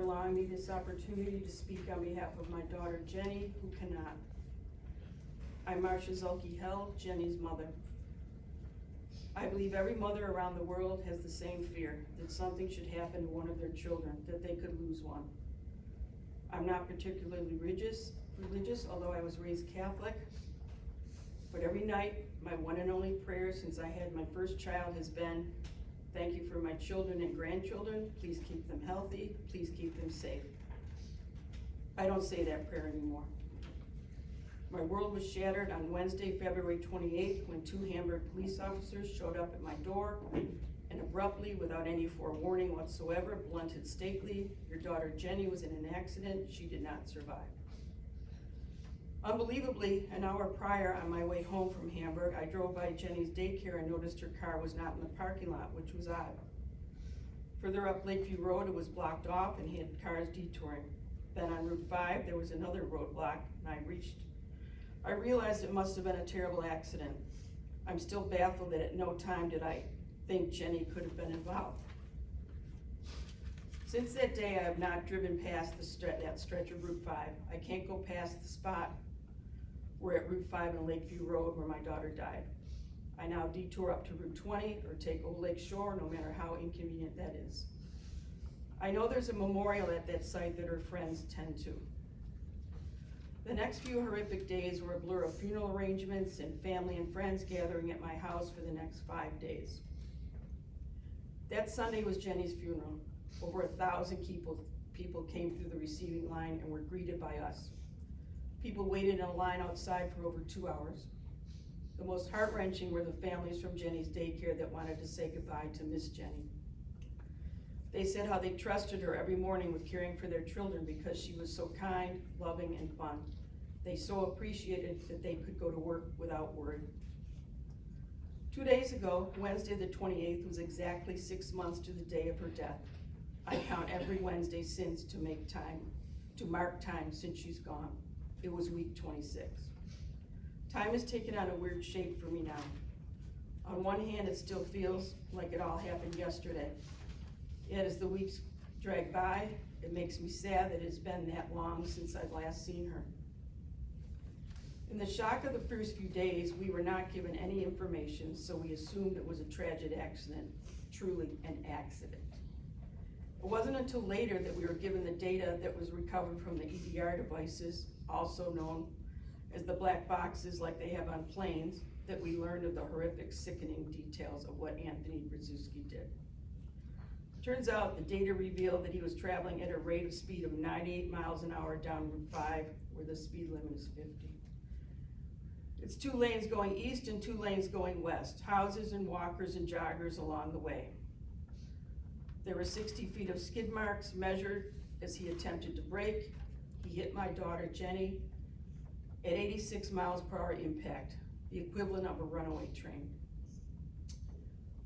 allowing me this opportunity to speak on behalf of my daughter Jenny, who cannot. I'm Marcia Zuhlke Held, Jenny's mother. I believe every mother around the world has the same fear, that something should happen to one of their children, that they could lose one. I'm not particularly religious, although I was raised Catholic, but every night, my one and only prayer since I had my first child has been, thank you for my children and grandchildren, please keep them healthy, please keep them safe. I don't say that prayer anymore. My world was shattered on Wednesday, February 28th, when 2 Hamburg police officers showed up at my door and abruptly, without any forewarning whatsoever, blunted stately, your daughter Jenny was in an accident, she did not survive. Unbelievably, an hour prior, on my way home from Hamburg, I drove by Jenny's daycare and noticed her car was not in the parking lot, which was odd. Further up Lakeview Road, it was blocked off and had cars detouring. Then on Route 5, there was another roadblock, and I realized it must have been a terrible accident. I'm still baffled that at no time did I think Jenny could have been involved. Since that day, I have not driven past that stretch of Route 5. I can't go past the spot where at Route 5 and Lakeview Road where my daughter died. I now detour up to Route 20 or take Old Lake Shore, no matter how inconvenient that is. I know there's a memorial at that site that her friends tend to. The next few horrific days were a blur of funeral arrangements and family and friends gathering at my house for the next 5 days. That Sunday was Jenny's funeral. Over 1,000 people came through the receiving line and were greeted by us. People waited in a line outside for over 2 hours. The most heart-wrenching were the families from Jenny's daycare that wanted to say goodbye to Miss Jenny. They said how they trusted her every morning with caring for their children because she was so kind, loving, and fun. They so appreciated that they could go to work without worry. 2 days ago, Wednesday the 28th, was exactly 6 months to the day of her death. I count every Wednesday since to mark time since she's gone. It was week 26. Time has taken on a weird shape for me now. On one hand, it still feels like it all happened yesterday. Yet as the weeks drag by, it makes me sad that it's been that long since I've last seen her. In the shock of the first few days, we were not given any information, so we assumed it was a tragic accident, truly an accident. It wasn't until later that we were given the data that was recovered from the EDR devices, also known as the black boxes like they have on planes, that we learned of the horrific, sickening details of what Anthony-Rydzewski did. Turns out the data revealed that he was traveling at a rate of speed of 98 miles an hour down Route 5, where the speed limit is 50. It's 2 lanes going east and 2 lanes going west, houses and walkers and joggers along the way. There were 60 feet of skid marks measured as he attempted to brake. He hit my daughter Jenny at 86 miles per hour impact, the equivalent of a runaway train.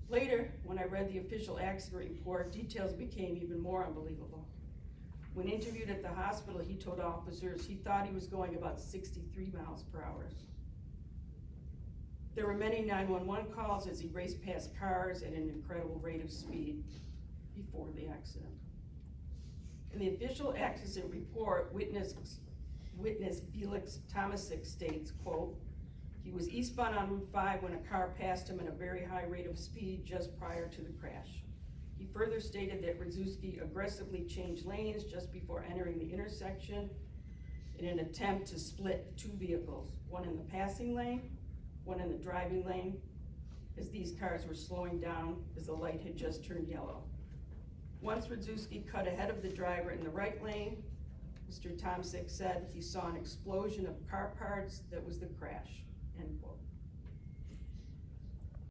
Later, when I read the official accident report, details became even more unbelievable. When interviewed at the hospital, he told officers he thought he was going about 63 miles per hour. There were many 911 calls as he raced past cars at an incredible rate of speed before the accident. In the official accident report, witness Felix Tomasic states, quote, he was eastbound on Route 5 when a car passed him at a very high rate of speed just prior to the crash. He further stated that Rydzewski aggressively changed lanes just before entering the intersection in an attempt to split 2 vehicles, one in the passing lane, one in the driving lane, as these cars were slowing down as the light had just turned yellow. Once Rydzewski cut ahead of the driver in the right lane, Mr. Tomasic said he saw an explosion of car parts that was the crash, end quote.